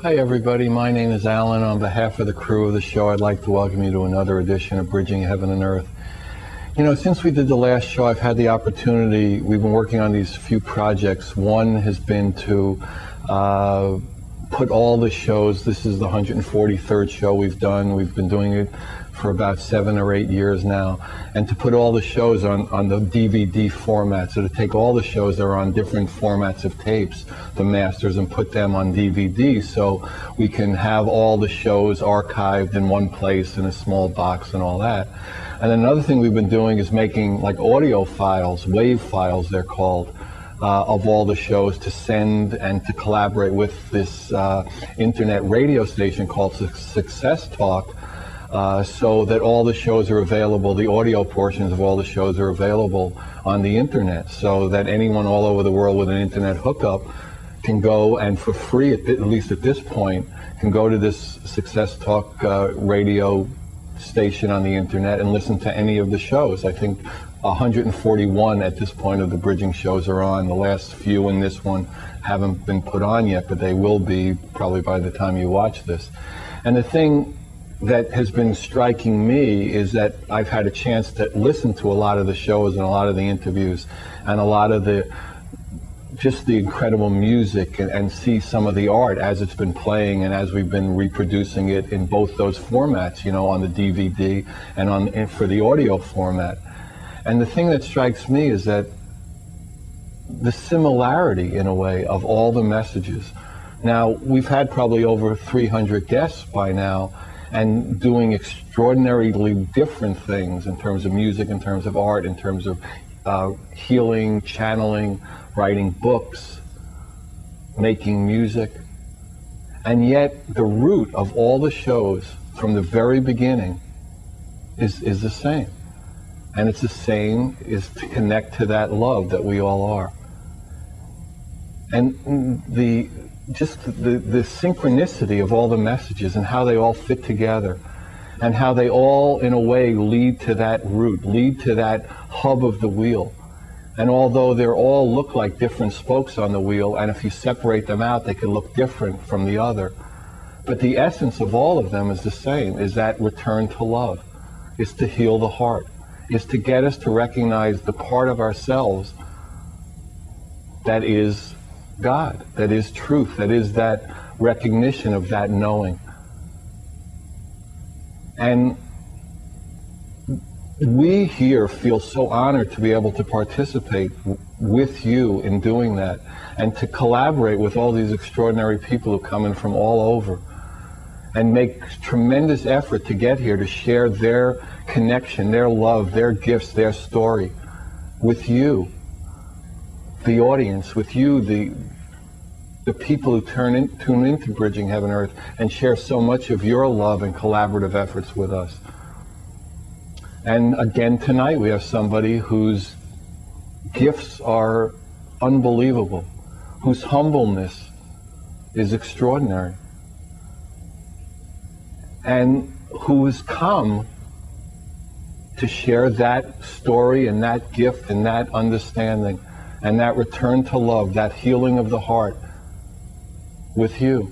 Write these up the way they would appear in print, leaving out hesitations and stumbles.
Hi everybody, my name is Alan. On behalf of the crew of the show, I'd like to welcome you to another edition of Bridging Heaven and Earth. You know, since we did the last show, I've had the opportunity, we've been working on these few projects. One has been to put all the shows, this is the 143rd show we've done. We've been doing it for about 7 or 8 years now, and to put all the shows on the DVD format, so to take all the shows that are on different formats of tapes, the masters, and put them on DVD, so we can have all the shows archived in one place in a small box and all that. And then another thing we've been doing is making like audio files, wave files they're called, of all the shows to send and to collaborate with this internet radio station called Success Talk, so that all the shows are available, the audio portions of all the shows are available on the internet, so that anyone all over the world with an internet hookup can go and for free, at least at this point, can go to this Success Talk radio station on the internet and listen to any of the shows. I think 141 at this point of the bridging shows are on. The last few in this one haven't been put on yet, but they will be probably by the time you watch this. And the thing that has been striking me is that I've had a chance to listen to a lot of the shows and a lot of the interviews and a lot of the just the incredible music and see some of the art as it's been playing and as we've been reproducing it in both those formats, you know, on the DVD and for the audio format. And the thing that strikes me is that the similarity, in a way, of all the messages. Now, we've had probably over 300 guests by now, and doing extraordinarily different things in terms of music, in terms of art, in terms of healing, channeling, writing books, making music. And yet the root of all the shows from the very beginning is the same. And it's the same, is to connect to that love that we all are. And the synchronicity of all the messages and how they all fit together and how they all, in a way, lead to that root, lead to that hub of the wheel. And although they all look like different spokes on the wheel, and if you separate them out, they can look different from the other, but the essence of all of them is the same, is that return to love, is to heal the heart, is to get us to recognize the part of ourselves that is God, that is truth, that is that recognition of that knowing. And we here feel so honored to be able to participate with you in doing that and to collaborate with all these extraordinary people who come in from all over and make tremendous effort to get here to share their connection, their love, their gifts, their story with you, the audience, with you, the people who tune into Bridging Heaven and Earth and share so much of your love and collaborative efforts with us. And again tonight we have somebody whose gifts are unbelievable, whose humbleness is extraordinary, and who has come to share that story and that gift and that understanding and that return to love, that healing of the heart with you.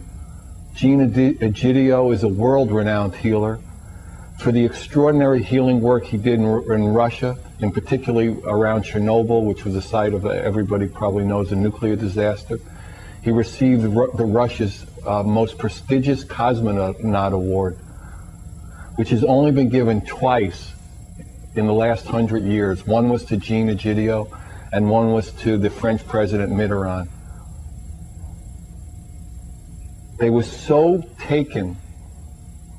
Egidio is a world-renowned healer for the extraordinary healing work he did in Russia, and particularly around Chernobyl, which was the site of, everybody probably knows, a nuclear disaster. He received the Russia's most prestigious cosmonaut award, which has only been given twice in the last 100 years. One was to Egidio, and one was to the French President Mitterrand. They were so taken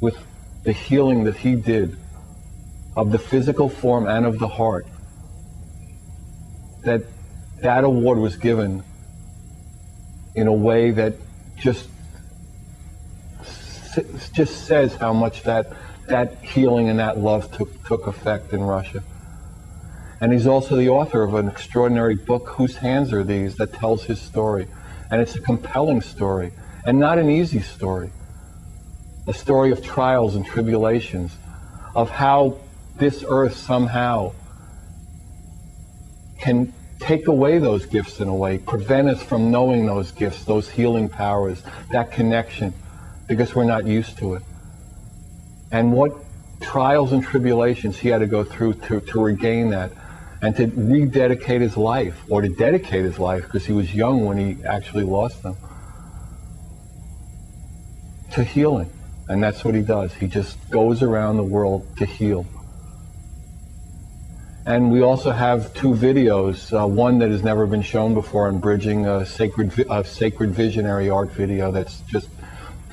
with the healing that he did of the physical form and of the heart that that award was given in a way that just says how much that healing and that love took effect in Russia. And he's also the author of an extraordinary book, Whose Hands Are These?, that tells his story. And it's a compelling story, and not an easy story. A story of trials and tribulations, of how this earth somehow can take away those gifts in a way, prevent us from knowing those gifts, those healing powers, that connection, because we're not used to it. And what trials and tribulations he had to go through to regain that, and to rededicate his life, or to dedicate his life, because he was young when he actually lost them, to healing. And that's what he does. He just goes around the world to heal. And we also have 2 videos, one that has never been shown before on bridging, a sacred visionary art video that's just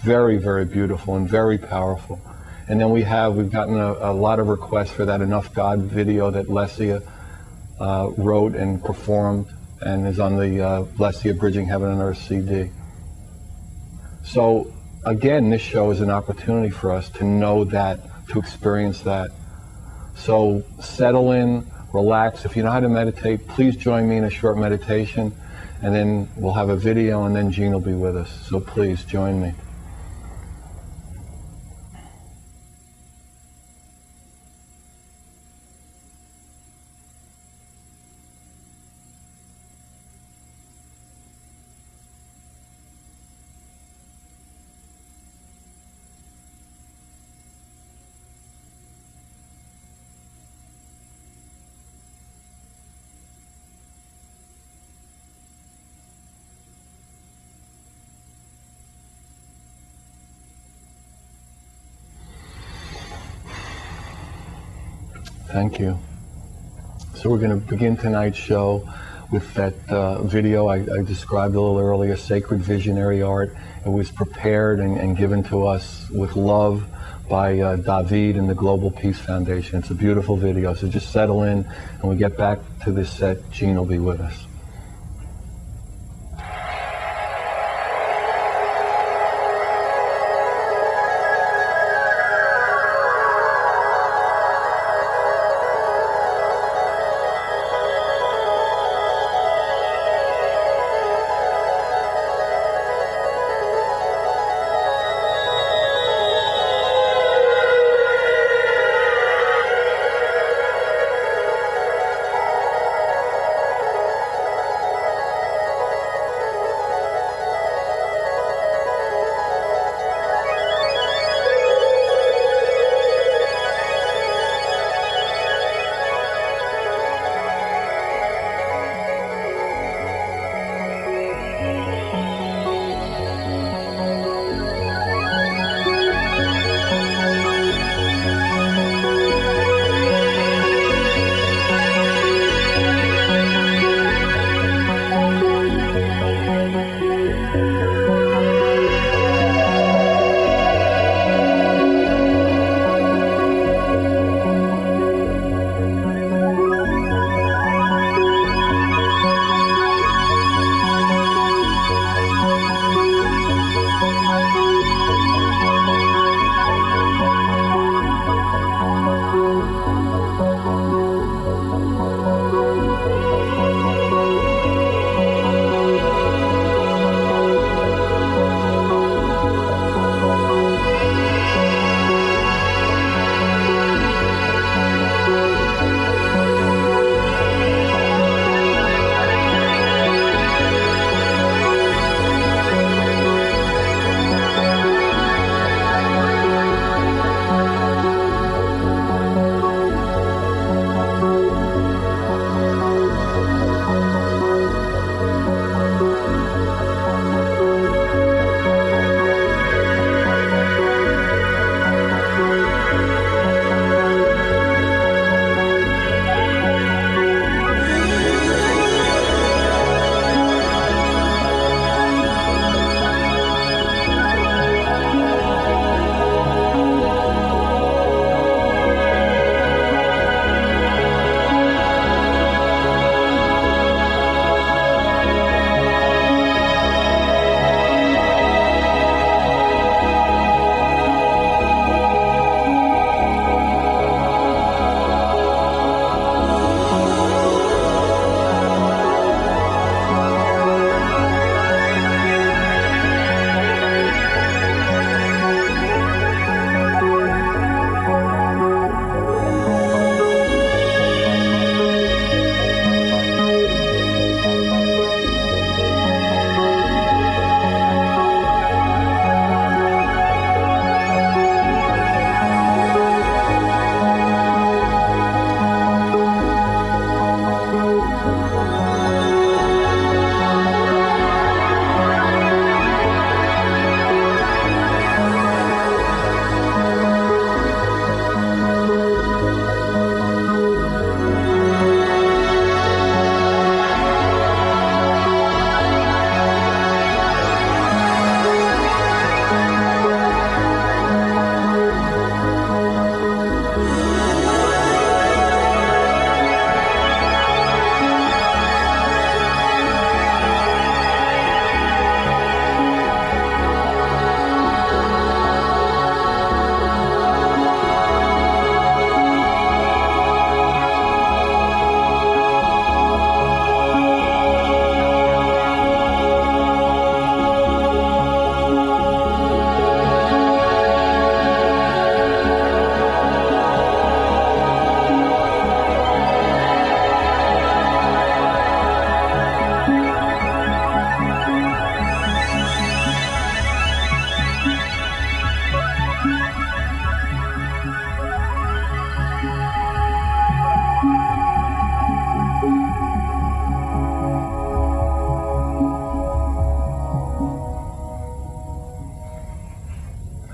very, very beautiful and very powerful. And then we've gotten a lot of requests for that Enough God video that Lesia wrote and performed, and is on the Lesia Bridging Heaven and Earth CD. So again, this show is an opportunity for us to know that, to experience that. So settle in, relax. If you know how to meditate, please join me in a short meditation, and then we'll have a video, and then Jean will be with us. So please join me. Thank you. So we're going to begin tonight's show with that video I described a little earlier, Sacred Visionary Art. It was prepared and given to us with love by David and the Global Peace Foundation. It's a beautiful video, so just settle in, and when we get back to this set, Jean will be with us.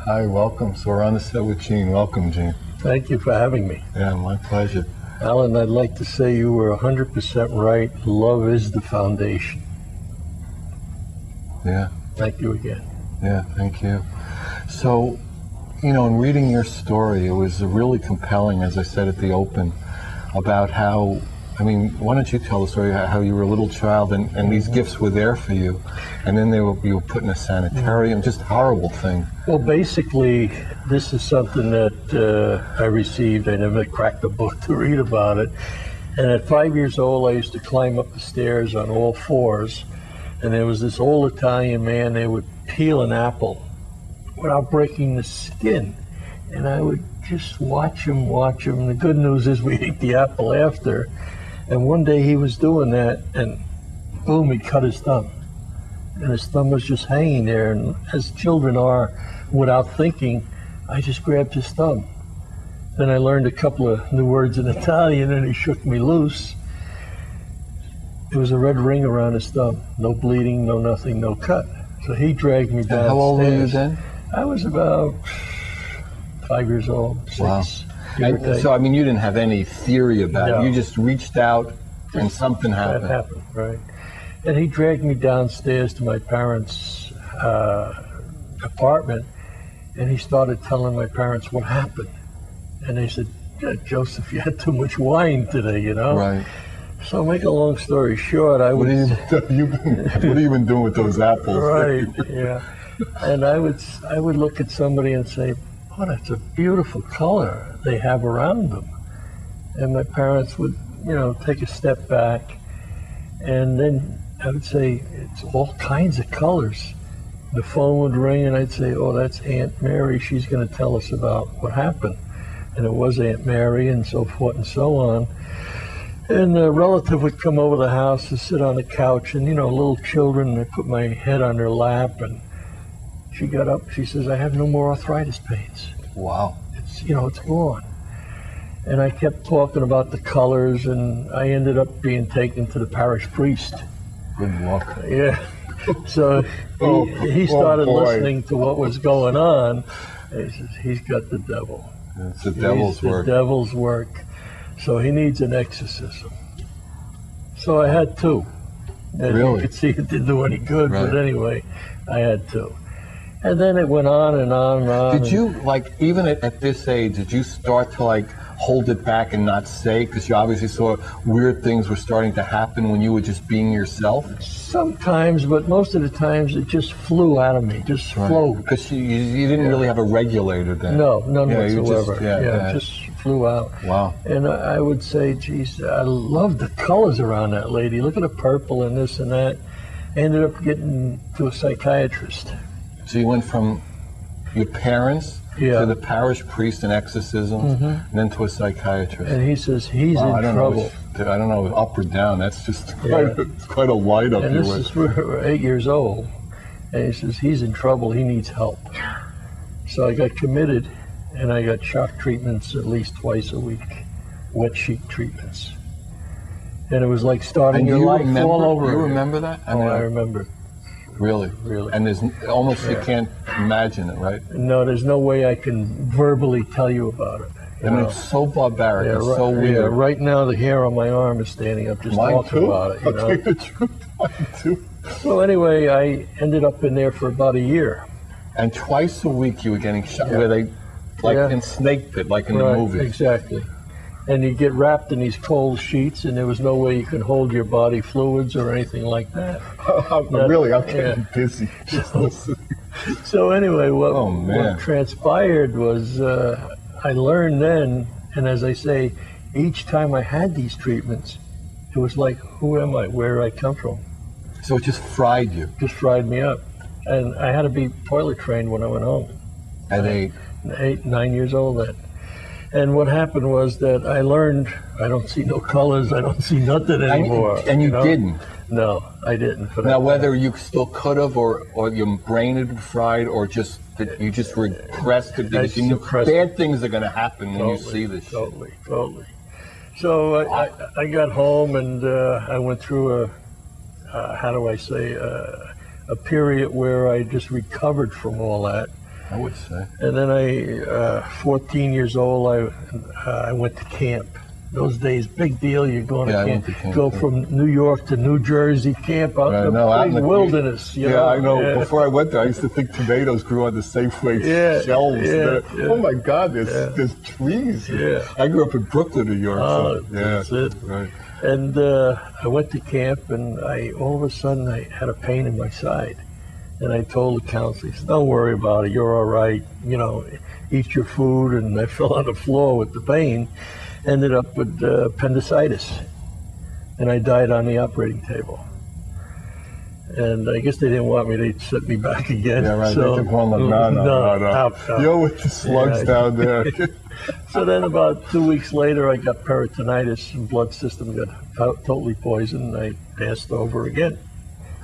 Hi, welcome. So we're on the set with Gene. Welcome, Gene. Thank you for having me. Yeah, my pleasure. Alan, I'd like to say you were 100% right. Love is the foundation. Yeah. Thank you again. Yeah, thank you. So, in reading your story, it was really compelling, as I said at the open, about how, why don't you tell the story how you were a little child and these gifts were there for you, and then you were put in a sanitarium, just a horrible thing. Well, basically, this is something that I received. I never cracked a book to read about it. And at 5 years old, I used to climb up the stairs on all fours. And there was this old Italian man, they would peel an apple without breaking the skin. And I would just watch him. The good news is we ate the apple after. And one day he was doing that, and boom, he cut his thumb. And his thumb was just hanging there. And as children are, without thinking, I just grabbed his thumb. Then I learned a couple of new words in Italian, and he shook me loose. There was a red ring around his thumb. No bleeding, no nothing, no cut. So he dragged me downstairs. How old were you then? I was about 5 years old, 6. Wow. So, you didn't have any theory about it. You just reached out and something happened. That happened, right. And he dragged me downstairs to my parents' apartment, and he started telling my parents what happened. And they said, Joseph, you had too much wine today, Right. So make a long story short, What have you been doing with those apples? Right, yeah. And I would look at somebody and say, oh, that's a beautiful color they have around them. And my parents would, take a step back, and then I would say, it's all kinds of colors. The phone would ring, and I'd say, oh, that's Aunt Mary. She's going to tell us about what happened. And it was Aunt Mary, and so forth and so on. And a relative would come over the house to sit on the couch, and little children, I put my head on their lap, and she got up, she says, I have no more arthritis pains. Wow. It's gone. And I kept talking about the colors, and I ended up being taken to the parish priest. Good luck. Yeah. So he started listening to what was going on, and he says, he's got the devil. It's the devil's work. The devil's work. So he needs an exorcism. So I had 2. As Really? you could see, it didn't do any good, Right. but anyway, I had 2. And then it went on and on and on. Did you, even at this age, did you start to, hold it back and not say? Because you obviously saw weird things were starting to happen when you were just being yourself? Sometimes, but most of the times it just flew out of me, just flowed. Because you didn't really have a regulator then? No, none you whatsoever. Just, just flew out. Wow. And I would say, geez, I love the colors around that lady. Look at the purple and this and that. I ended up getting to a psychiatrist. So you went from your parents to the parish priest and exorcisms, and then to a psychiatrist. And he says he's in trouble. I don't know, up or down. That's just quite a light up and your this way. is we're 8 years old. And he says he's in trouble. He needs help. So I got committed, and I got shock treatments at least twice a week, wet sheet treatments. And it was like starting your life all over. You remember that? I remember. Really? Really. And there's almost, you can't imagine it, right? No, there's no way I can verbally tell you about it. It's so barbaric, it's so weird. Yeah, right now the hair on my arm is standing up just talking about it. I'll tell you the truth, mine too. So anyway, I ended up in there for about a year. And twice a week you were getting shot, where they, in Snake Pit, like in the movies. Exactly. And you get wrapped in these cold sheets, and there was no way you could hold your body fluids or anything like that. I'm getting busy. So anyway, what transpired was I learned then, and as I say, each time I had these treatments, it was like, who am I? Where did I come from? So it just fried you? Just fried me up. And I had to be toilet trained when I went home. At 8? 8, 9 years old then. And what happened was that I learned I don't see no colors, I don't see nothing anymore. And you didn't? No, I didn't. Now, whether you still could have, or your brain had been fried, or just that you just repressed it because you knew bad things are going to happen when you see this shit. Totally. So I got home, and I went through a period where I just recovered from all that. I would say. And then 14 years old, I went to camp. Those days, big deal. You're going Yeah, I to went camp. to camp, Go too. from New York to New Jersey, camp out in the big wilderness. You know? I know. Yeah. Before I went there, I used to think tomatoes grew on the Safeway shelves. Oh my God, there's trees. Yeah. I grew up in Brooklyn, New York. Oh, so, yeah, that's it. Right. And I went to camp, and all of a sudden I had a pain in my side. And I told the counselor, he said, "Don't worry about it. You're all right. You know, eat your food." And I fell on the floor with the pain. Ended up with appendicitis, and I died on the operating table. And I guess they didn't want me to set me back again. Yeah, right. So, They took one look. No. Out. You're with the slugs down there. So then about 2 weeks later, I got peritonitis, and blood system got totally poisoned. I passed over again,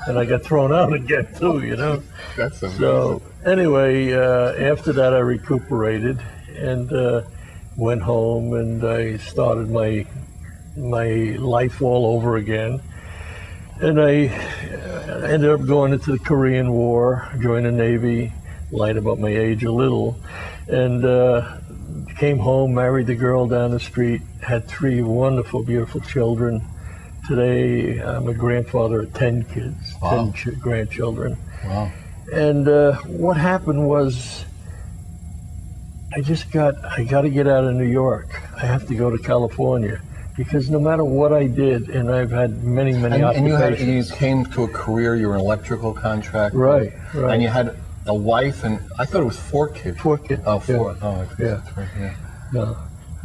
and I got thrown out again too. You know. That's amazing. So anyway, after that, I recuperated and went home, and I started my life all over again. And I ended up going into the Korean War, joined the Navy, lied about my age a little, and came home, married the girl down the street, had 3 wonderful, beautiful children. Today, I'm a grandfather of 10 kids, Wow. 10 grandchildren. Wow. And what happened was, I got to get out of New York. I have to go to California, because no matter what I did, and I've had many And occupations. you came to a career, you were an electrical contractor. Right. And you had a wife, and I thought it was 4 kids. 4 kids. Oh, 4. Yeah. Oh, I guess Yeah. that's right. Yeah. No,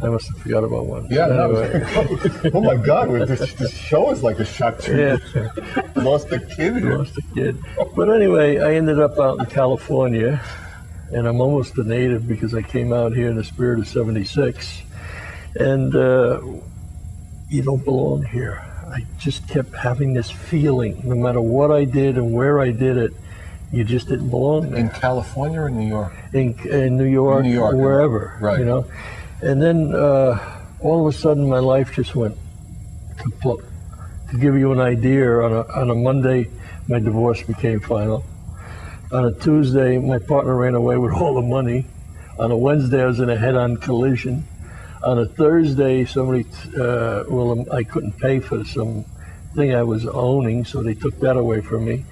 I must have forgot about one. Yeah, no, Anyway, Oh my God, this show is like a shot to yeah. lost a kid here. Lost a kid. But anyway, I ended up out in California, and I'm almost a native because I came out here in the spirit of '76. And you don't belong here. I just kept having this feeling, no matter what I did and where I did it, you just didn't belong there. In California or New York? In New York, New York, wherever, right. you know. And then all of a sudden, my life just went kaput. To give you an idea, on a Monday, my divorce became final. On a Tuesday, my partner ran away with all the money. On a Wednesday, I was in a head-on collision. On a Thursday, somebody, I couldn't pay for some thing I was owning, so they took that away from me.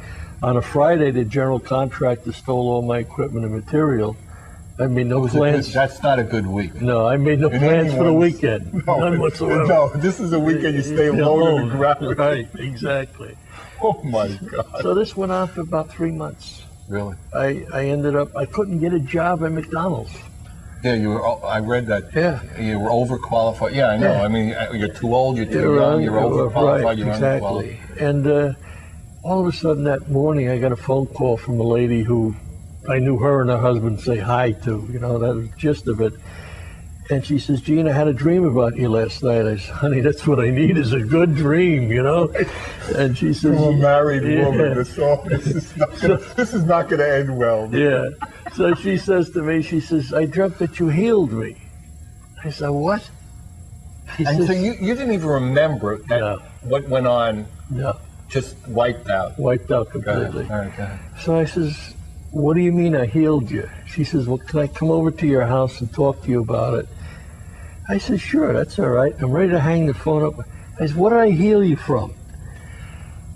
On a Friday, the general contractor stole all my equipment and material. I made no plans. That's not a good week. No, I made no plans for the weekend. None whatsoever. No, this is a weekend you stay low to the ground. Right, exactly. Oh my God. So this went on for about 3 months. Really? I ended up, I couldn't get a job at McDonald's. Yeah, you were. I read that. Yeah. You were overqualified. Yeah, I know. Yeah. I mean, you're too old. You're too young. You're overqualified. Right, You're exactly. underqualified. And all of a sudden that morning, I got a phone call from a lady who I knew her and her husband say hi to. You know, that was the gist of it. And she says, "Gene, I had a dream about you last night." I said, "Honey, that's what I need, is a good dream, you know." And she says, You're a married woman. Yeah. This is not gonna end well. Yeah. So she says to me, she says, "I dreamt that you healed me." I said, "What?" She And says, so you didn't even remember that No. what went on, "No, just wiped out. wiped out Go ahead. completely." All right, go ahead. So I says, "What do you mean I healed you?" She says, "Well, can I come over to your house and talk to you about it?" I said, "Sure, that's all right." I'm ready to hang the phone up. I said, "What did I heal you from?"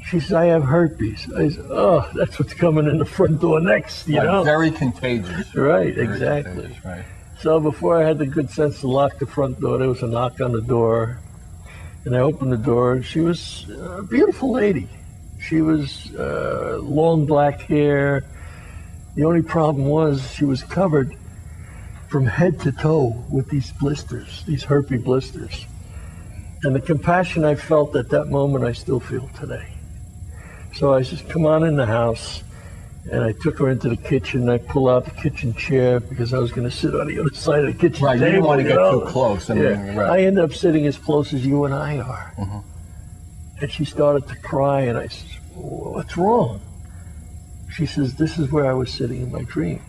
She says, "I have herpes." I said, "Oh, that's what's coming in the front door next, you Right, know?" very contagious. Right, Very exactly. contagious, right. So before I had the good sense to lock the front door, there was a knock on the door. And I opened the door, and she was a beautiful lady. She was long black hair. The only problem was she was covered from head to toe with these blisters, these herpes blisters. And the compassion I felt at that moment, I still feel today. So I said, "Come on in the house." And I took her into the kitchen. I pulled out the kitchen chair because I was going to sit on the other side of the kitchen Right, you table. didn't want to get know? too close. I mean, Yeah. right. I ended up sitting as close as you and I are. Mhm. And she started to cry, and I said, "What's wrong?" She says, "This is where I was sitting in my dream."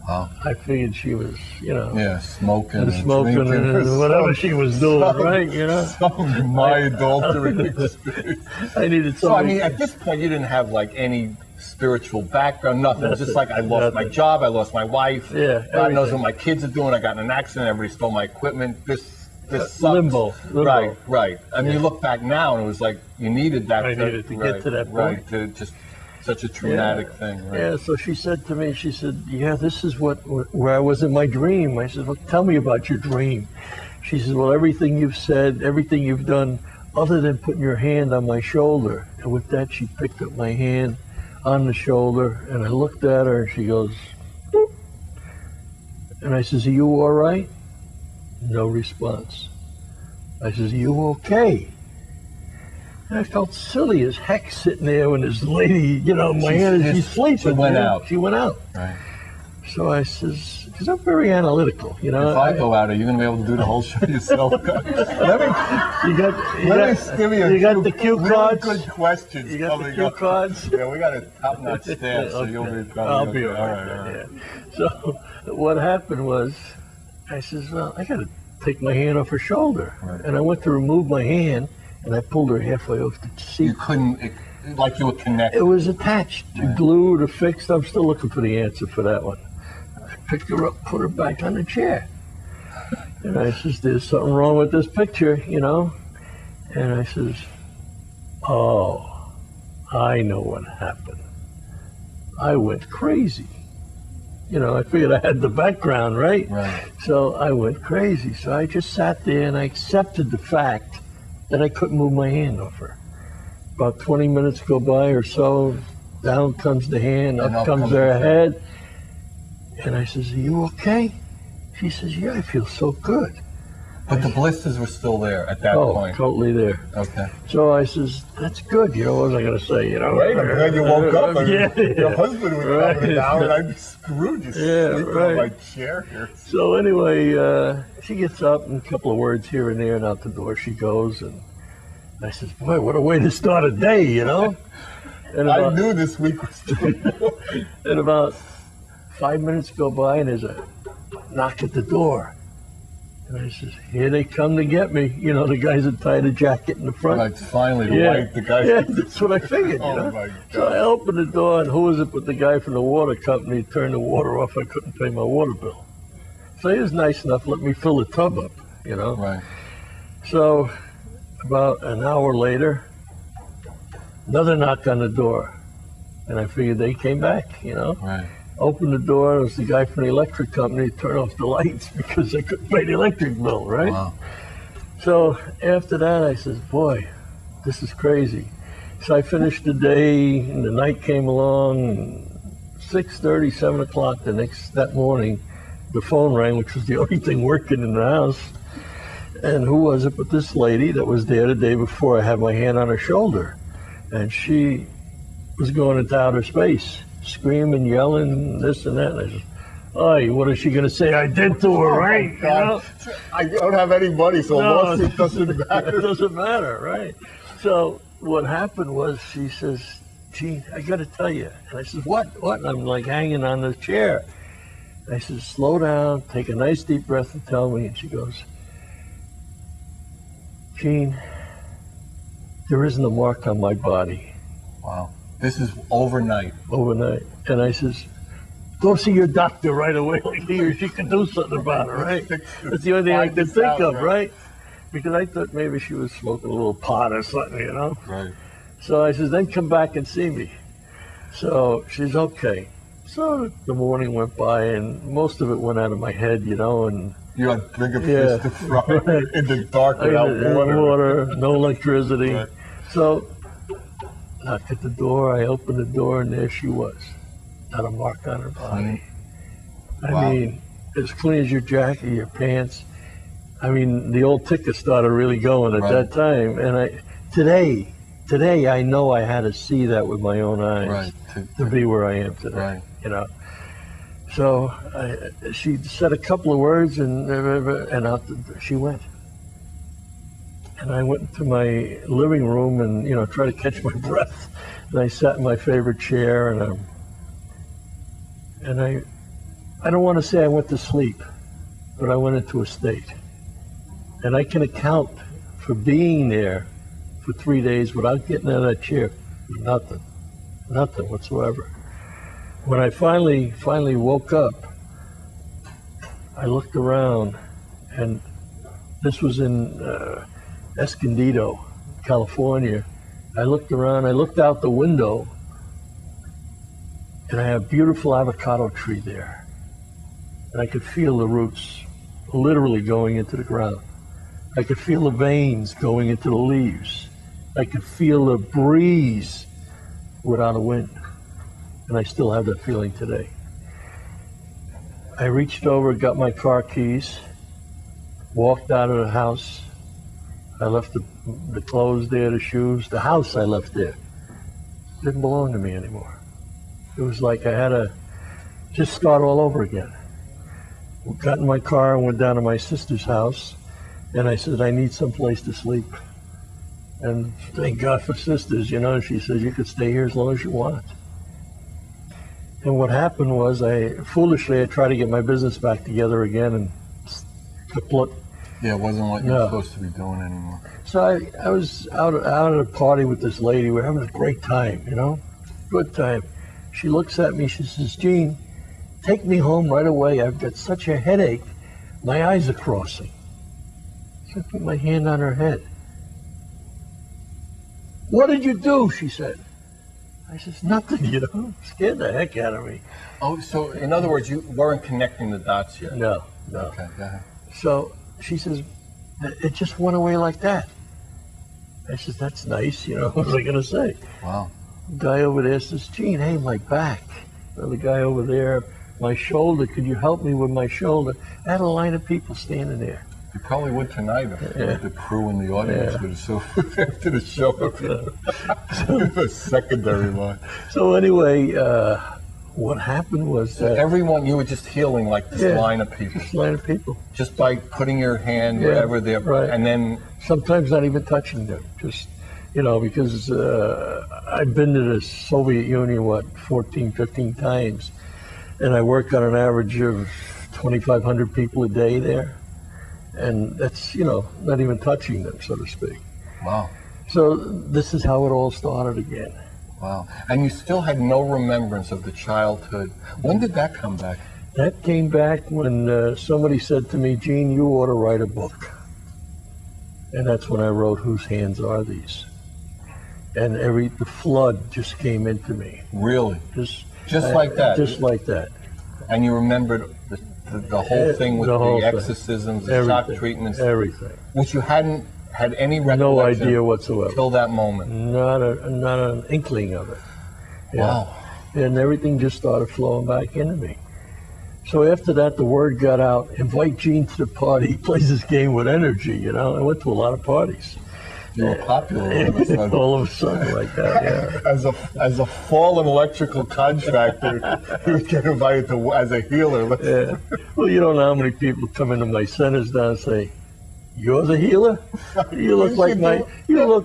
Wow. I figured she was, you know, Yeah, smoking and and smoking drinking. and whatever she was doing, right? You know, My adultery experience. I needed So, I somebody. mean, at this point, you didn't have like any spiritual background, nothing. It was just Nothing. like I lost my job, I lost my wife. Yeah, God knows everything. what my kids are doing. I got in an accident. Everybody stole my equipment. This sucks. Limbo. Right, right. I mean, you look back now, and it was like you needed that. I needed to get to that right, point. to just such a traumatic thing. Right? Yeah, so she said to me, she said, yeah, this is where I was in my dream. I said, well, tell me about your dream. She said, well, everything you've said, everything you've done, other than putting your hand on my shoulder. And with that, she picked up my hand on the shoulder, and I looked at her, and she goes, boop. And I says, are you all right? No response. I says, are you okay? And I felt silly as heck sitting there when this lady, you know, my hand, and she's sleeping. She went out. She went out. Right. So I says, because I'm very analytical, you know. If I go out, are you going to be able to do the whole show yourself? You got the cue really cards. good questions You got the coming cue up. cards. Yeah, we got a top-notch staff, so Okay. you'll be probably I'll be okay. all right. Yeah. So what happened was, I says, well, I got to take my hand off her shoulder. Right. And I went to remove my hand, and I pulled her halfway off the seat. You couldn't, like you were connected. It was attached, glued or fixed. I'm still looking for the answer for that one. I picked her up, put her back on the chair. And I says, there's something wrong with this picture, you know? And I says, oh, I know what happened. I went crazy. You know, I figured I had the background, right? Right. So I went crazy. So I just sat there and I accepted the fact that I couldn't move my hand off her. About 20 minutes go by or so, down comes the hand, And up comes her head. And I says, are you okay? She says, yeah, I feel so good. But the blisters were still there at that Oh, point. totally there. Okay. So I says, that's good. You know, what was I going to say? You know, Right, I'm glad you woke up and Yeah. your husband was Right. coming down and I'd be screwed just Yeah, sleeping right. on my chair here. So anyway, she gets up and a couple of words here and there, and out the door she goes. And I says, boy, what a way to start a day, you know? And I about, knew this week was true. and about 5 minutes go by, and there's a knock at the door. And I says, here they come to get me. You know, the guys that tied a jacket in the front. Right, finally, the Yeah, white, the guy. yeah, that's what I figured, you Oh know? my So I God. opened the door, and who was it but the guy from the water company turned the water off. I couldn't pay my water bill. So he was nice enough to let me fill the tub up, you know? Right. So about an hour later, another knock on the door. And I figured they came back, you know? Right. Opened the door, it was the guy from the electric company to turn off the lights because I couldn't pay the electric bill, right? Wow. So after that, I says, boy, this is crazy. So I finished the day, and the night came along, and 6:30, 7 o'clock that morning, the phone rang, which was the only thing working in the house. And who was it but this lady that was there the day before? I had my hand on her shoulder, and she was going into outer space, screaming, yelling, this and that. And I said, oh, what is she going to say I did to her, right? You know? God, I don't have any money, so a No, lawsuit doesn't matter. It doesn't matter, right? So what happened was she says, Gene, I got to tell you. And I says, what? And I'm like hanging on the chair. I says, slow down, take a nice deep breath and tell me. And she goes, Gene, there isn't a mark on my body Wow. This is overnight. overnight. And I says, go see your doctor right away. Like he or she can do something about it, right? That's the only thing I Find could this think out, of, right? right? Because I thought maybe she was smoking a little pot or something, you know? Right. So I says, then come back and see me. So she's okay. So the morning went by, and most of it went out of my head, you know, and You had bigger Yeah. fish to fry Right. in the dark I without had water. no electricity. Right. So knocked at the door, I opened the door, and there she was. Not a mark on her body. I Wow. mean, as clean as your jacket, your pants. I mean, the old ticket started really going at Right. that time. And today, I know I had to see that with my own eyes Right. to be where I am today. Right. You know. So she said a couple of words, and out she went. And I went into my living room and, you know, tried to catch my breath. And I sat in my favorite chair, and I don't want to say I went to sleep, but I went into a state. And I can account for being there for 3 days without getting out of that chair. Nothing. nothing whatsoever. When I finally woke up, I looked around, and this was in Escondido, California. I looked around, I looked out the window, and I had a beautiful avocado tree there. And I could feel the roots literally going into the ground. I could feel the veins going into the leaves. I could feel the breeze without a wind. And I still have that feeling today. I reached over, got my car keys, walked out of the house. I left the clothes there, the shoes, the house I left there. Didn't belong to me anymore. It was like I had to just start all over again. Got in my car and went down to my sister's house, and I said, I need some place to sleep. And thank God for sisters, you know, she says, you could stay here as long as you want. And what happened was I tried to get my business back together again, and kaput. Yeah, it wasn't what you were supposed to be doing anymore. So I was out at a party with this lady. We were having a great time, you know, good time. She looks at me, she says, Gene, take me home right away. I've got such a headache. My eyes are crossing. So I put my hand on her head. What did you do? She said. I says, nothing, you know, scared the heck out of me. Oh, so in other words, you weren't connecting the dots yet? No. Okay, go ahead. So she says, it just went away like that. I says, that's nice, you know, what was I going to say? Wow. The guy over there says, Gene, hey, my back. The guy over there, my shoulder, could you help me with my shoulder? I had a line of people standing there. You probably would tonight if the crew in the audience would have so after the show. The secondary line. So anyway, what happened was that everyone, you were just healing like this line of people. This line of people. Just by putting your hand wherever they're, right. And then sometimes not even touching them. Just, you know, because I've been to the Soviet Union, 14, 15 times, and I work on an average of 2,500 people a day there. And that's, you know, not even touching them, so to speak. Wow. So this is how it all started again. Wow. And you still had no remembrance of the childhood. When did that come back? That came back when somebody said to me, Gene, you ought to write a book. And that's when I wrote Whose Hands Are These? And the flood just came into me. Really? Just like that? Just like that. And you remembered the whole thing with the exorcisms, the shock treatments, everything, which you hadn't had any recollection. No idea whatsoever till that moment. Not an inkling of it. Yeah. Wow. And everything just started flowing back into me. So after that, the word got out: invite Gene to the party. He plays this game with energy. You know, I went to a lot of parties. You were popular all of a sudden. All of a sudden, like that, yeah. As a fallen electrical contractor, you would get invited to as a healer. Yeah. Well, you don't know how many people come into my centers now and say, "You're the healer? You look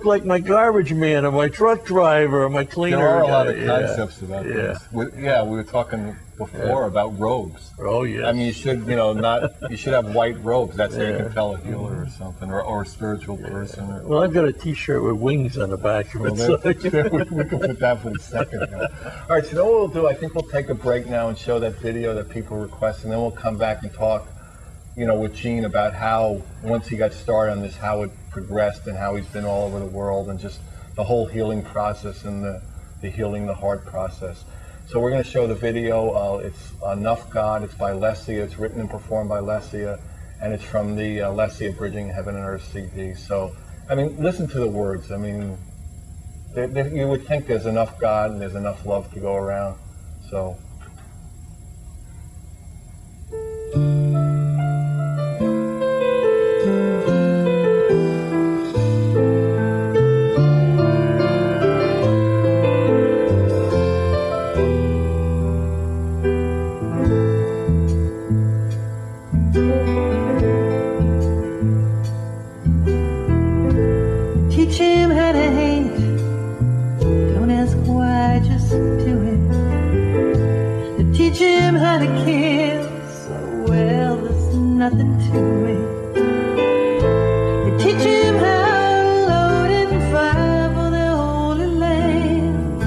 like my garbage man, or my truck driver, or my cleaner." There are a lot of concepts about this. We were talking before about robes. Oh yeah. I mean, you should, you should have white robes. That's how you can tell a healer or something, or a spiritual person. Well, I've got a T-shirt with wings on the back of it. We can put that for a second. All right, so then what we'll do, I think we'll take a break now and show that video that people request, and then we'll come back and talk, with Gene about how, once he got started on this, how it progressed and how he's been all over the world, and just the whole healing process and the healing the heart process. So we're going to show the video. It's Enough God. It's by Lesia. It's written and performed by Lesia, and it's from the Lesia Bridging Heaven and Earth CD. So, I mean, listen to the words. I mean, you would think there's enough God and there's enough love to go around. So. Teach him how to hate. Don't ask why, just do it. Teach him how to kill. So well, there's nothing to it. Teach him how to load and fire for the Holy Land.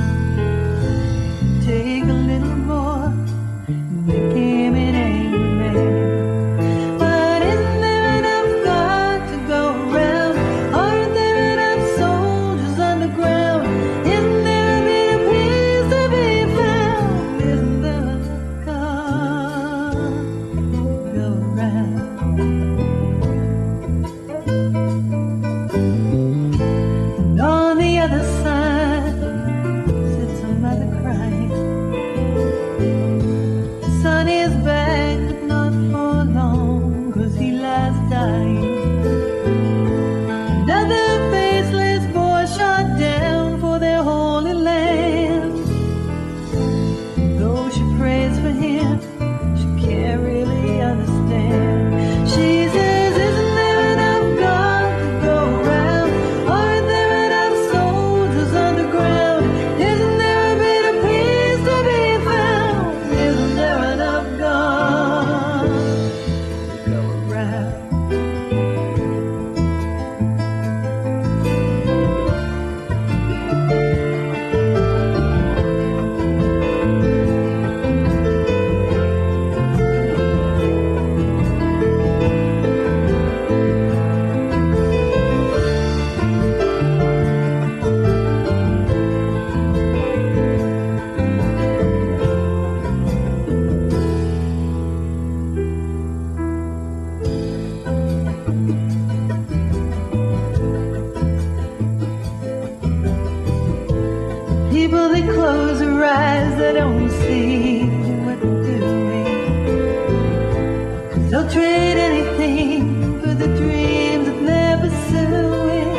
They'll trade anything for the dreams that they're pursuing.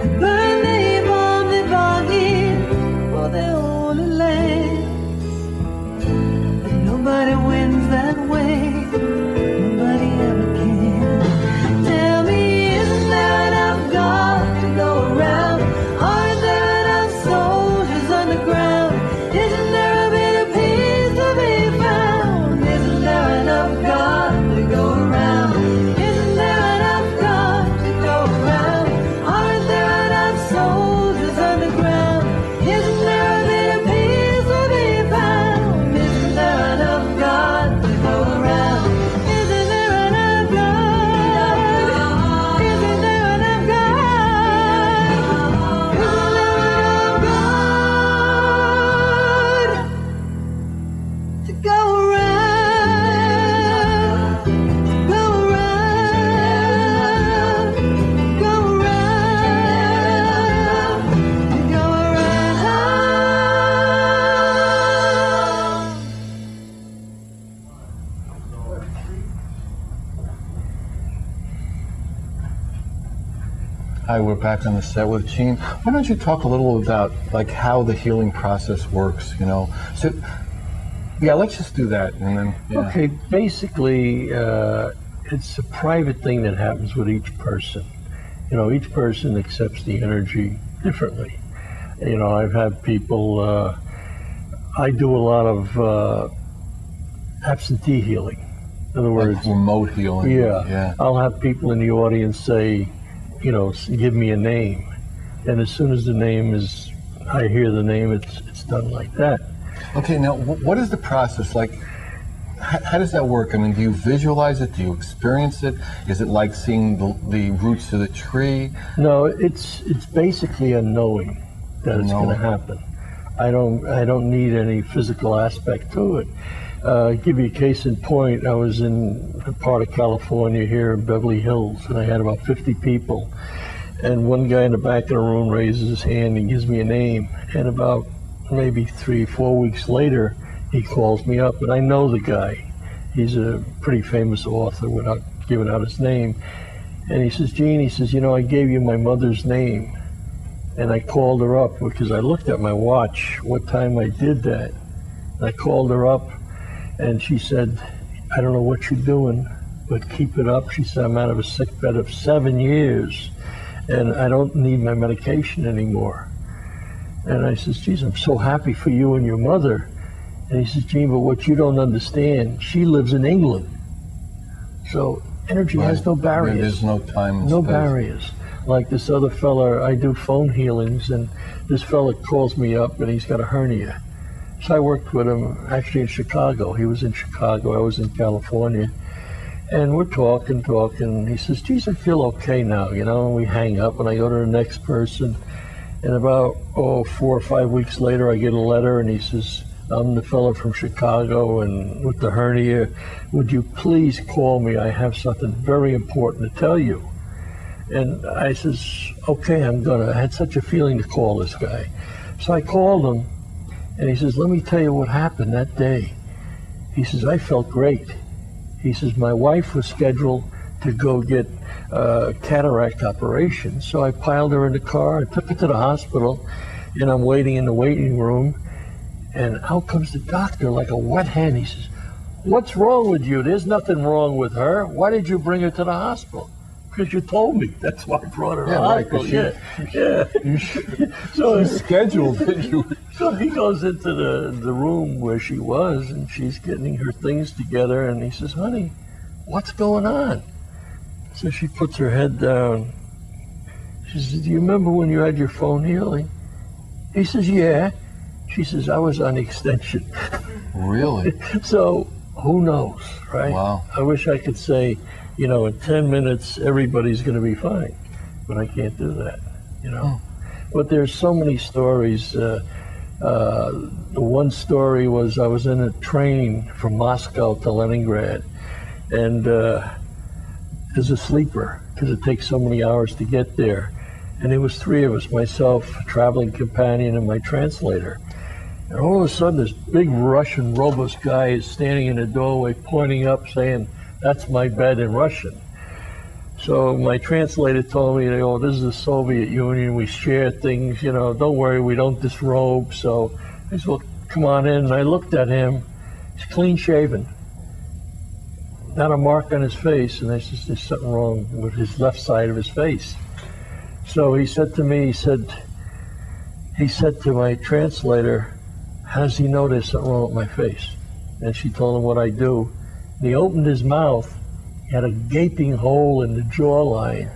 They burn, they bomb, they bargain for their holy lands. But nobody wins that way. Nobody ever can. Tell me, isn't there enough God to go around? Aren't there enough soldiers underground? Isn't there a bit of peace to be found? Isn't there enough God to go around? Isn't there enough God to go around? Aren't there enough soldiers underground? Isn't there a bit of peace to be found? Isn't there enough God to go around? Isn't there enough God? Isn't there enough God? Isn't there enough God to go around? Go around, go around, go around. Hi, we're back on the set with Gene. Why don't you talk a little about like how the healing process works, you know? So, yeah, let's just do that and then, yeah. Okay, basically, it's a private thing that happens with each person. You know, each person accepts the energy differently. You know, I've had people, I do a lot of absentee healing. In other words, Like remote healing. yeah, I'll have people in the audience say, you know, give me a name. And as soon as the name is, I hear the name, it's done like that. Okay, now what is the process like? How does that work? I mean, do you visualize it? Do you experience it? Is it like seeing the roots of the tree? No, it's basically a knowing that it's going to happen. I don't need any physical aspect to it. Give you a case in point. I was in a part of California here in Beverly Hills, and I had about 50 people. And one guy in the back of the room raises his hand and gives me a name. And about maybe 3-4 weeks later, he calls me up, and I know the guy. He's a pretty famous author without giving out his name. And he says, Gene, he says, you know, I gave you my mother's name. And I called her up because I looked at my watch, what time I did that. And I called her up, and she said, I don't know what you're doing, but keep it up. She said, I'm out of a sick bed of 7 years, and I don't need my medication anymore. And I says, geez, I'm so happy for you and your mother. And he says, Gene, but what you don't understand, she lives in England. So energy has no barriers. There's no time and No space. barriers. Like this other fella, I do phone healings, and this fella calls me up and he's got a hernia. So I worked with him actually in Chicago. He was in Chicago, I was in California. And we're talking. He says, geez, I feel okay now, you know, and we hang up and I go to the next person. And about 4 or 5 weeks later, I get a letter and he says, I'm the fellow from Chicago and with the hernia. Would you please call me? I have something very important to tell you. And I says, okay, I'm gonna. I had such a feeling to call this guy. So I called him and he says, let me tell you what happened that day. He says, I felt great. He says, my wife was scheduled to go get cataract operation. So I piled her in the car, I took her to the hospital, and I'm waiting in the waiting room. And out comes the doctor like a wet hen. He says, what's wrong with you? There's nothing wrong with her. Why did you bring her to the hospital? Because you told me. That's why I brought her to the hospital. So she's scheduled. So he goes into the room where she was, and she's getting her things together, and he says, honey, what's going on? So she puts her head down. She says, do you remember when you had your phone healing? He says, yeah. She says, I was on extension. Really? So who knows, right? Wow. I wish I could say, you know, in 10 minutes, everybody's going to be fine. But I can't do that, you know. But there's so many stories. The one story was I was in a train from Moscow to Leningrad, and as a sleeper, because it takes so many hours to get there. And there was 3 of us, myself, a traveling companion, and my translator. And all of a sudden, this big Russian robust guy is standing in the doorway, pointing up, saying, "That's my bed," in Russian. So my translator told me, "Oh, this is the Soviet Union. We share things. You know, don't worry, we don't disrobe." So I said, "Well, come on in." And I looked at him. He's clean shaven, not a mark on his face. And I said, "There's something wrong with his left side of his face." So he said to me, he said to my translator, "How does he know there's something wrong with my face?" And she told him what I do. And he opened his mouth. He had a gaping hole in the jawline.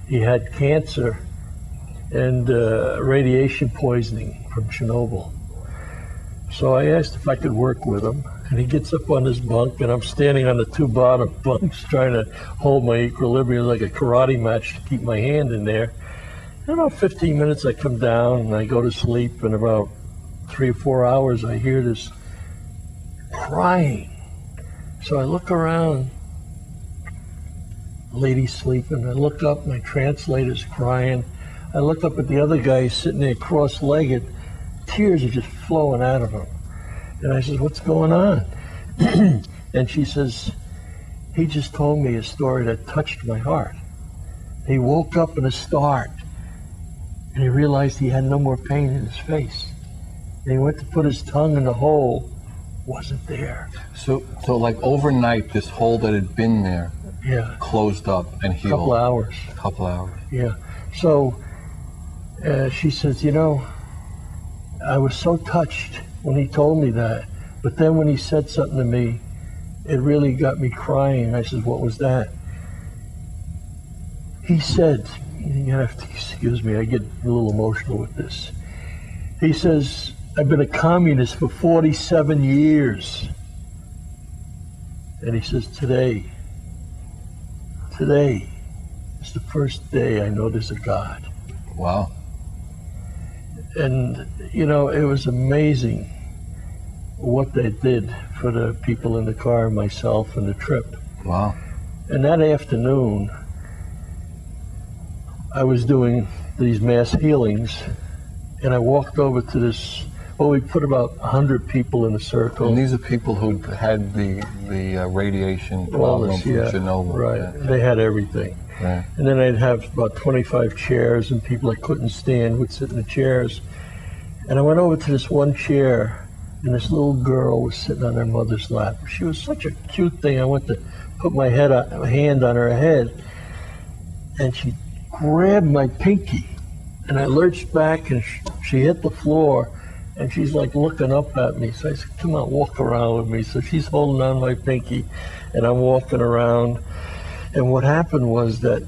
He had cancer and radiation poisoning from Chernobyl. So I asked if I could work with him. And he gets up on his bunk, and I'm standing on the two bottom bunks trying to hold my equilibrium like a karate match to keep my hand in there. In about 15 minutes, I come down and I go to sleep. In about 3 or 4 hours, I hear this crying. So I look around, lady's sleeping. I look up, my translator's crying. I look up at the other guy sitting there cross-legged. Tears are just flowing out of him. And I says, "What's going on?" And she says, "He just told me a story that touched my heart. He woke up in a start, and he realized he had no more pain in his face. And he went to put his tongue in the hole, wasn't there." So like overnight, this hole that had been there Yeah, closed up and a healed. couple hours. Couple hours. Yeah. So she says, "You know, I was so touched when he told me that, but then when he said something to me, it really got me crying." I said, "What was that?" He said, you have to excuse me, I get a little emotional with this. He says, "I've been a communist for 47 years. And he says, today is the first day I know there's a God." Wow. And, you know, it was amazing what they did for the people in the car, myself, and the trip. Wow. And that afternoon, I was doing these mass healings, and I walked over to this, well, we put about 100 people in a circle. And these are people who had the radiation problem from Chernobyl. Right. Yeah. They had everything. Right. And then I'd have about 25 chairs, and people that couldn't stand would sit in the chairs. And I went over to this one chair, and this little girl was sitting on her mother's lap. She was such a cute thing. I went to put my hand on her head, and she grabbed my pinky, and I lurched back, and she hit the floor, and she's like looking up at me. So I said, "Come on, walk around with me." So she's holding on my pinky, and I'm walking around. And what happened was that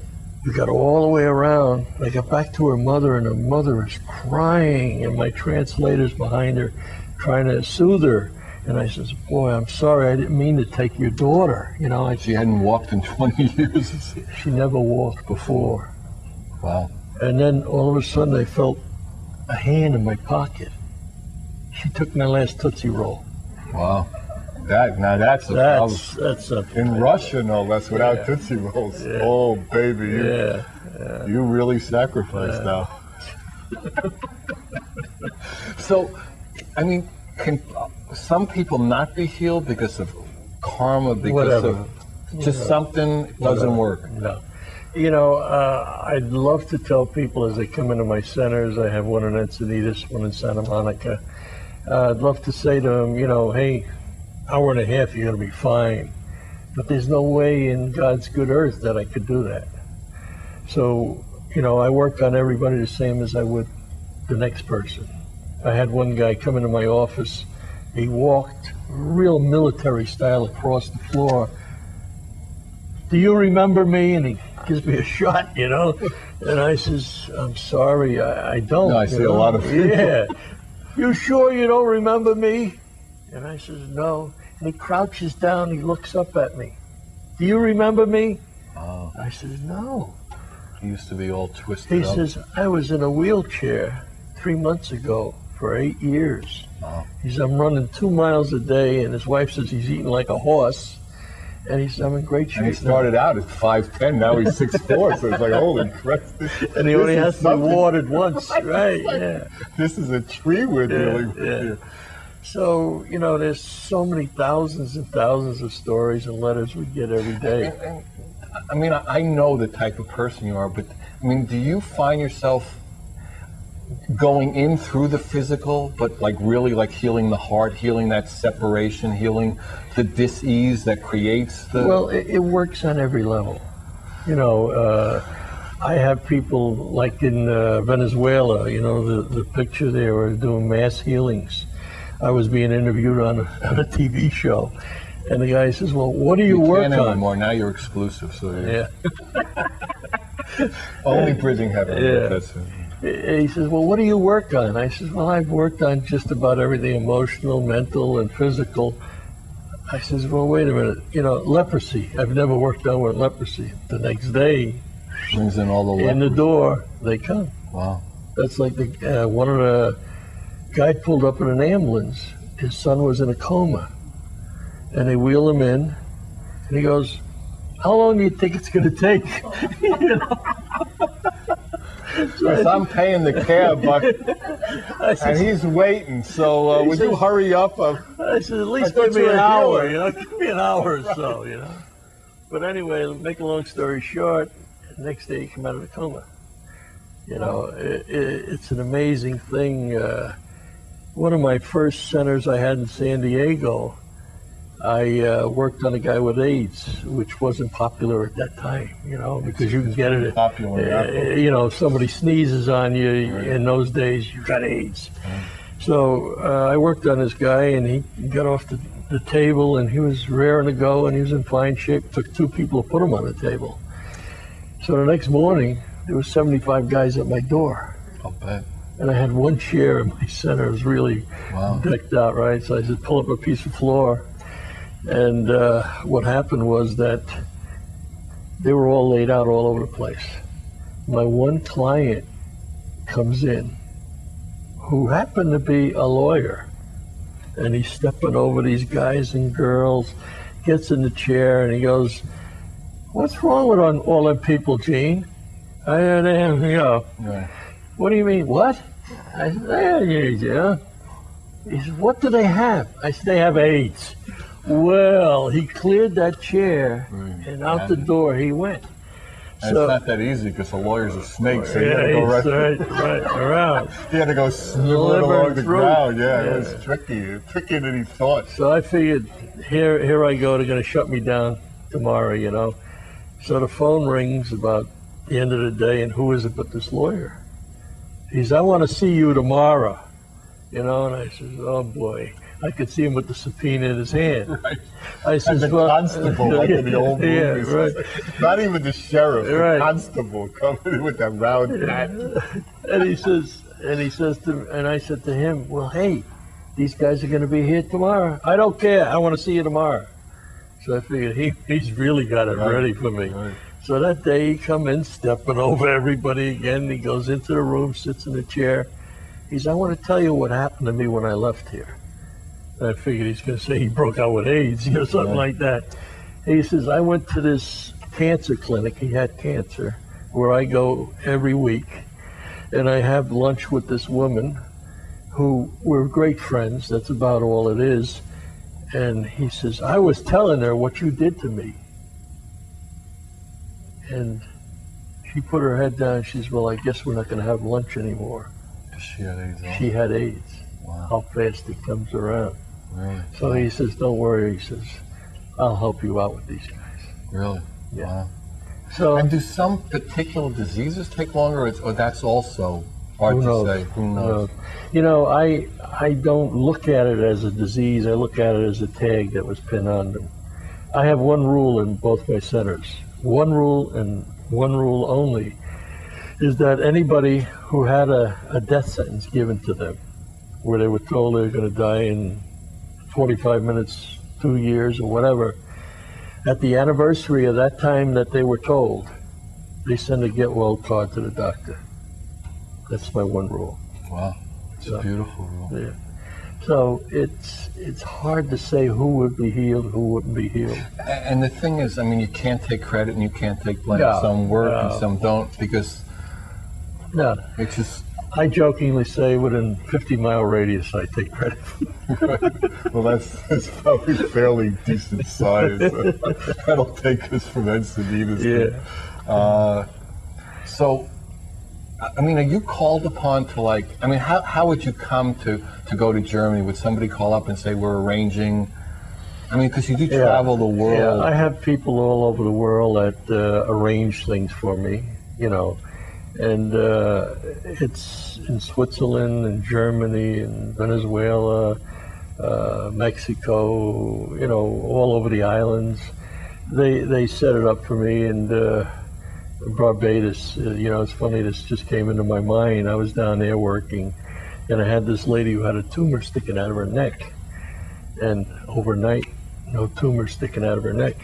we got all the way around. I got back to her mother, and her mother is crying, and my translator's behind her trying to soothe her. And I says, "Boy, I'm sorry, I didn't mean to take your daughter." You know, She hadn't walked in 20 years. she never walked before. Wow. And then all of a sudden I felt a hand in my pocket. She took my last Tootsie Roll. Wow. That's a problem. That's something. In Russia, no less, without Yeah. Tootsie Rolls. Yeah. Oh, baby, Yeah. you really sacrificed now. So, I mean, can some people not be healed because of karma, because Whatever. of just something doesn't work? No. You know, I'd love to tell people as they come into my centers, I have one in Encinitas, one in Santa Monica. I'd love to say to them, you know, hey, hour and a half, you're going to be fine. But there's no way in God's good earth that I could do that. So, you know, I work on everybody the same as I would the next person. I had one guy come into my office. He walked real military style across the floor. "Do you remember me?" And he gives me a shot, you know. And I says, "I'm sorry, I don't." No, I see a lot of people. Yeah. "You sure you don't remember me?" And I says, "No." And he crouches down, he looks up at me. "Do you remember me?" Oh, I says, "No." he used to be all twisted He up. says, "I was in a wheelchair 3 months ago for 8 years. Wow. He says, I'm running 2 miles a day," and his wife says he's eating like a horse. And he says, "I'm in great shape." And he started out at 5'10", now he's 6'4", so it's like, holy crap. And he only This has is to be something. watered once, right? Yeah. This is a tree we're dealing with Yeah. here. So, you know, there's so many thousands and thousands of stories and letters we get every day. And, I mean, I know the type of person you are, but I mean, do you find yourself going in through the physical, but like really like healing the heart, healing that separation, healing the dis-ease that creates the... Well, it works on every level. You know, I have people like in Venezuela, you know, the picture there, were doing mass healings. I was being interviewed on a TV show, and the guy says, well, what do you work can't on? anymore. Now you're exclusive, so Yeah. only Bridging Heaven. Yeah. That's it. He says, well, what do you work on? I says, well, I've worked on just about everything, emotional, mental, and physical. I says, well, wait a minute, you know, leprosy. I've never worked on with leprosy. The next day, Brings in all the in the lepers. door, they come. Wow. That's like the one of the guy pulled up in an ambulance. His son was in a coma, and they wheel him in, and he goes, "How long do you think it's going to take?" You know? Because I'm paying the cab, but I and said, he's waiting. So would you hurry up? I said, at least I give thought me you were an a hour, healer. you know, give me an hour or so, you know. But anyway, make a long story short, the next day you come out of the coma. You know, it's an amazing thing. One of my first centers I had in San Diego, I worked on a guy with AIDS, which wasn't popular at that time, you know, because you can get it. Popular. You know, if somebody sneezes on you in those days, you got AIDS. So I worked on this guy, and he got off the table, and he was raring to go, and he was in fine shape. Took 2 people to put him on the table. So the next morning, there was 75 guys at my door, I'll bet. and I had 1 chair in my center. It was really Wow. decked out, right? So I said, pull up a piece of floor. And what happened was that they were all laid out all over the place. My one client comes in, who happened to be a lawyer, and he's stepping over these guys and girls, gets in the chair, and he goes, "What's wrong with all them people, Gene?" I said, you know, Right. "What do you mean, what?" I said, "Yeah." He said, "What do they have?" I said, "They have AIDS." Well, he cleared that chair, and out the door he went. And it's not that easy because the lawyer's a snake, so you Yeah, had to go he's right around. You had to go snivel it Liver along and the throat. ground. Yeah, Yeah. it was trickier than he thought. So I figured, here I go. They're going to shut me down tomorrow, you know. So the phone rings about the end of the day, and who is it but this lawyer? He says, "I want to see you tomorrow," you know. And I says, "Oh boy." I could see him with the subpoena in his hand. Right. I says, And the "Well, constable, like in the old yeah, movies. right. Not even the sheriff, Right. the constable coming with that round hat. And he says and I said to him, "Well, hey, these guys are going to be here tomorrow. I don't care. I want to see you tomorrow." So I figured he's really got it ready for me. Right. So that day he come in, stepping over everybody again. He goes into the room, sits in the chair. He says, "I want to tell you what happened to me when I left here." And I figured he's going to say he broke out with AIDS, you know, something like that. He says, "I went to this cancer clinic." He had cancer, where I go every week. And I have lunch with this woman who we're great friends. That's about all it is. And he says, "I was telling her what you did to me." And she put her head down. She says, "Well, I guess we're not going to have lunch anymore." She had AIDS. She had AIDS. Wow. How fast it comes around. Really? So he says, "Don't worry." He says, "I'll help you out with these guys." Really? Yeah. Wow. So And do some particular diseases take longer, or that's also hard who to knows? say? Who knows? You know, I don't look at it as a disease. I look at it as a tag that was pinned on them. I have one rule in both my centers. One rule and one rule only is that anybody who had a death sentence given to them, where they were told they were going to die in 45 minutes, 2 years, or whatever, at the anniversary of that time that they were told, they send a get well card to the doctor. That's my one rule. Wow. It's a beautiful rule. Yeah. So it's hard to say who would be healed, who wouldn't be healed. And the thing is, I mean, you can't take credit and you can't take blame. No, Some work and no. some don't, because No, it's just I jokingly say within 50-mile radius, I take credit. Well, that's probably fairly decent size. That'll take us from Encinitas. Yeah. So, I mean, are you called upon to like? I mean, how would you come to go to Germany? Would somebody call up and say we're arranging? I mean, because you do travel the world. Yeah, I have people all over the world that arrange things for me, you know, and it's in Switzerland and Germany and Venezuela, Mexico, you know, all over the islands. They set it up for me, and Barbados, you know, it's funny, this just came into my mind. I was down there working, and I had this lady who had a tumor sticking out of her neck. And overnight, no tumor sticking out of her neck.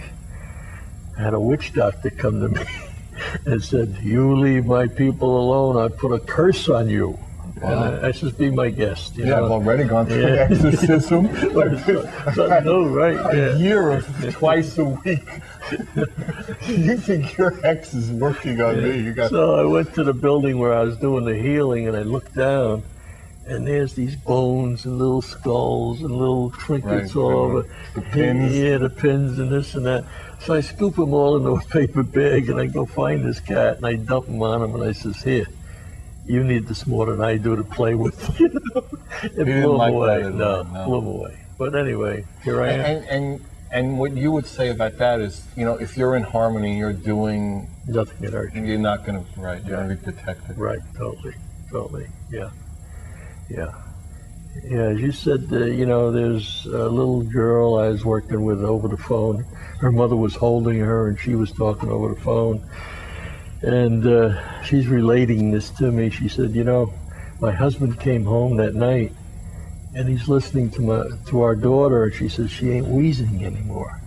I had a witch doctor come to me and said, "You leave my people alone, I put a curse on you." Wow. And I said, "Be my guest." You Yeah, know? I've already gone through an exorcism. No, right? A year of twice a week. You think your ex is working on me? You got. So I went to the building where I was doing the healing, and I looked down, and there's these bones and little skulls and little trinkets all over. The pins. Yeah, the pins and this and that. So I scoop them all into a paper bag, and I go find this cat, and I dump them on him, and I says, "Here, you need this more than I do to play with." You know? It blew him away. No, blew him away. But anyway, here I am. And what you would say about that is, you know, if you're in harmony, you're doing. Nothing can hurt you. You're not going to, right, you're going to be protected. Right, totally, yeah. Yeah, as you said, you know, there's a little girl I was working with over the phone. Her mother was holding her, and she was talking over the phone. And she's relating this to me. She said, "You know, my husband came home that night, and he's listening to our daughter, and she says she ain't wheezing anymore."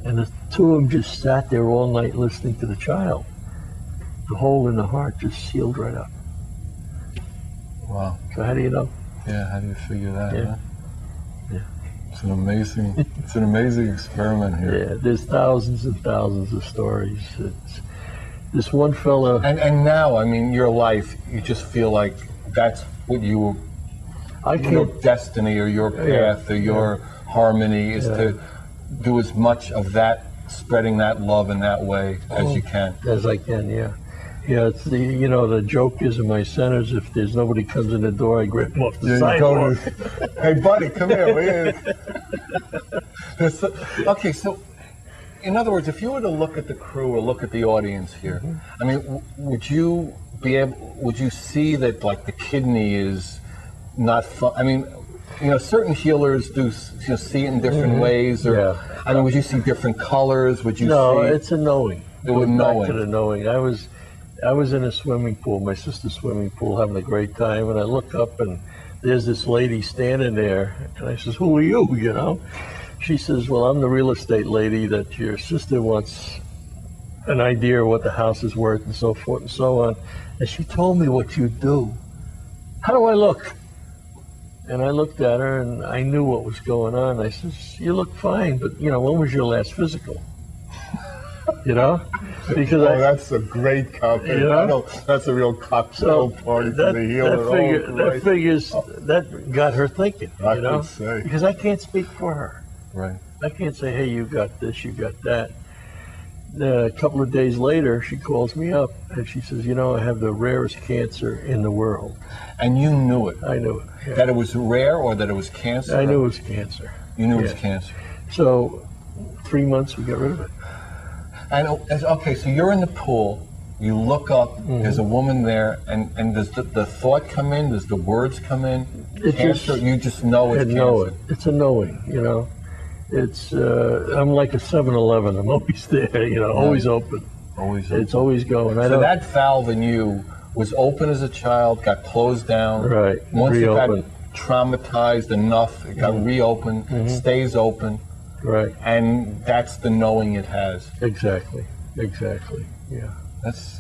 And the two of them just sat there all night listening to the child. The hole in the heart just sealed right up. Wow. So how do you know? Yeah, how do you figure that? Yeah. Huh? Yeah. It's an amazing experiment here. Yeah, there's thousands and thousands of stories. It's this one fellow. And now, I mean, your life, you just feel like that's what your destiny or your path or your harmony is to do as much of that, spreading that love in that way as you can. As I can, yeah. Yeah, it's the, you know, the joke is in my centers, if there's nobody comes in the door, I grab them off the sidewalk. Hey, buddy, come here. Okay, so in other words, if you were to look at the crew or look at the audience here, I mean, would you see that like the kidney is not fun? I mean, you know, certain healers do see it in different ways, or I mean, would you see different colors? Would you? No, it's a knowing. It would knowing. Back to the knowing. I was in a swimming pool, my sister's swimming pool, having a great time, and I look up and there's this lady standing there, and I says, "Who are you?" You know? She says, "Well, I'm the real estate lady that your sister wants an idea of what the house is worth," and so forth and so on. And she told me what you do. How do I look? And I looked at her, and I knew what was going on. I says, "You look fine, but, you know, when was your last physical?" You know? Because that's a great compliment. You know? That's a real cocktail party for the healer. That got her thinking, you know? Say. Because I can't speak for her. Right. I can't say, "Hey, you got this, you got that." A couple of days later, she calls me up, and she says, "You know, I have the rarest cancer in the world." And you knew it? I knew it. Yeah. That it was rare, or that it was cancer? I knew it was cancer. You knew it was cancer. So 3 months, we got rid of it. And okay, so you're in the pool, you look up, there's a woman there, and does the thought come in? Does the words come in? Cancer, you just know it's cancer. It's a knowing, you know. It's I'm like a 7-Eleven. I'm always there, you know, always open. Always open. It's always going. So that valve in you was open as a child, got closed down. Right. Once Reopened. it got traumatized enough, it got reopened, stays open. Right. And that's the knowing it has. Exactly. Yeah.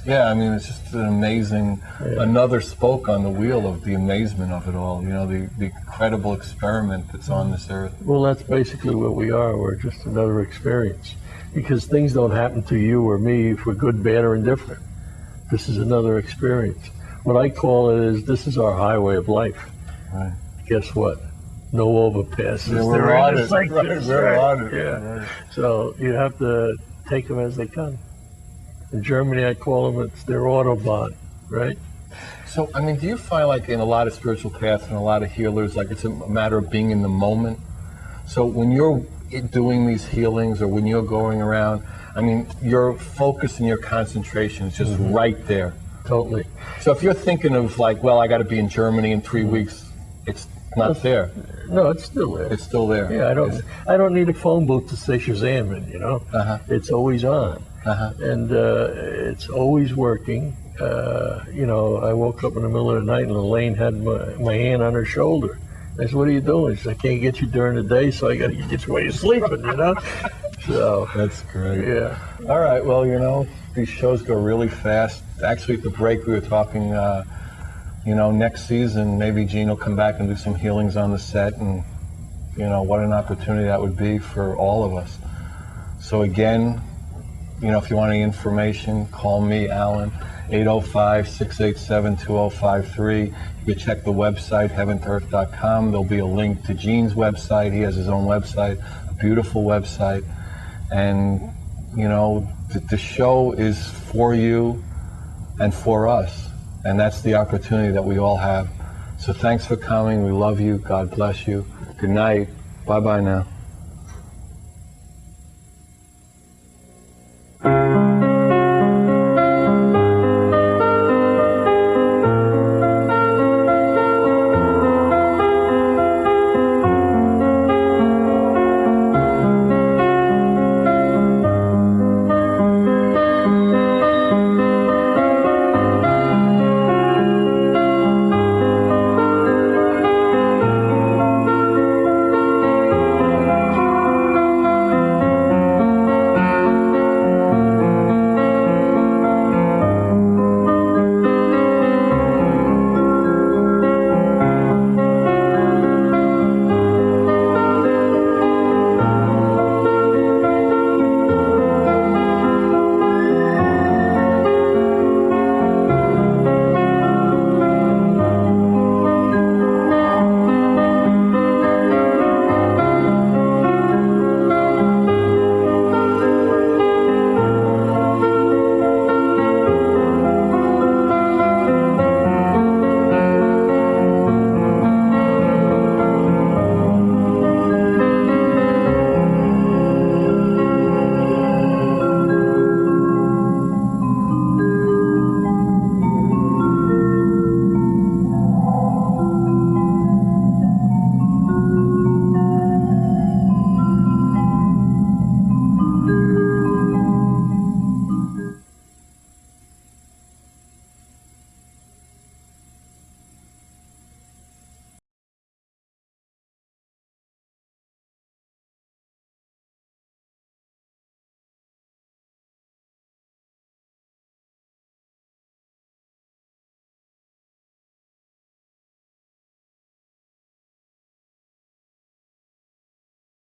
I mean, it's just an amazing, another spoke on the wheel of the amazement of it all, you know, the incredible experiment that's on this earth. Well, that's basically what we are. We're just another experience. Because things don't happen to you or me for good, bad, or indifferent. This is another experience. What I call it is, this is our highway of life. Right. Guess what? No overpasses. Yeah, we're They're on it. intersections, Right, we're on it. Yeah. Right. So you have to take them as they come. In Germany, I call them, it's their Autobahn, right? So, I mean, do you find like in a lot of spiritual paths and a lot of healers, like it's a matter of being in the moment? So when you're doing these healings or when you're going around, I mean, your focus and your concentration is just right there. Totally. So if you're thinking of like, well, I got to be in Germany in 3 weeks, it's not there. No, it's still there. It's still there. Yeah, I don't need a phone booth to say Shazam in, you know? Uh-huh. It's always on. Uh-huh. And it's always working. You know, I woke up in the middle of the night and Elaine had my hand on her shoulder. I said, what are you doing? She said, I can't get you during the day, so I got to get you while you're sleeping, you know? So, That's great. yeah. All right. Well, you know, these shows go really fast. Actually, at the break, we were talking, you know, next season, maybe Gene will come back and do some healings on the set. And, you know, what an opportunity that would be for all of us. So again, you know, if you want any information, call me, Alan, 805-687-2053. You can check the website, heaventoearth.com. There'll be a link to Gene's website. He has his own website, a beautiful website. And, you know, the show is for you and for us. And that's the opportunity that we all have. So thanks for coming. We love you. God bless you. Good night. Bye-bye now.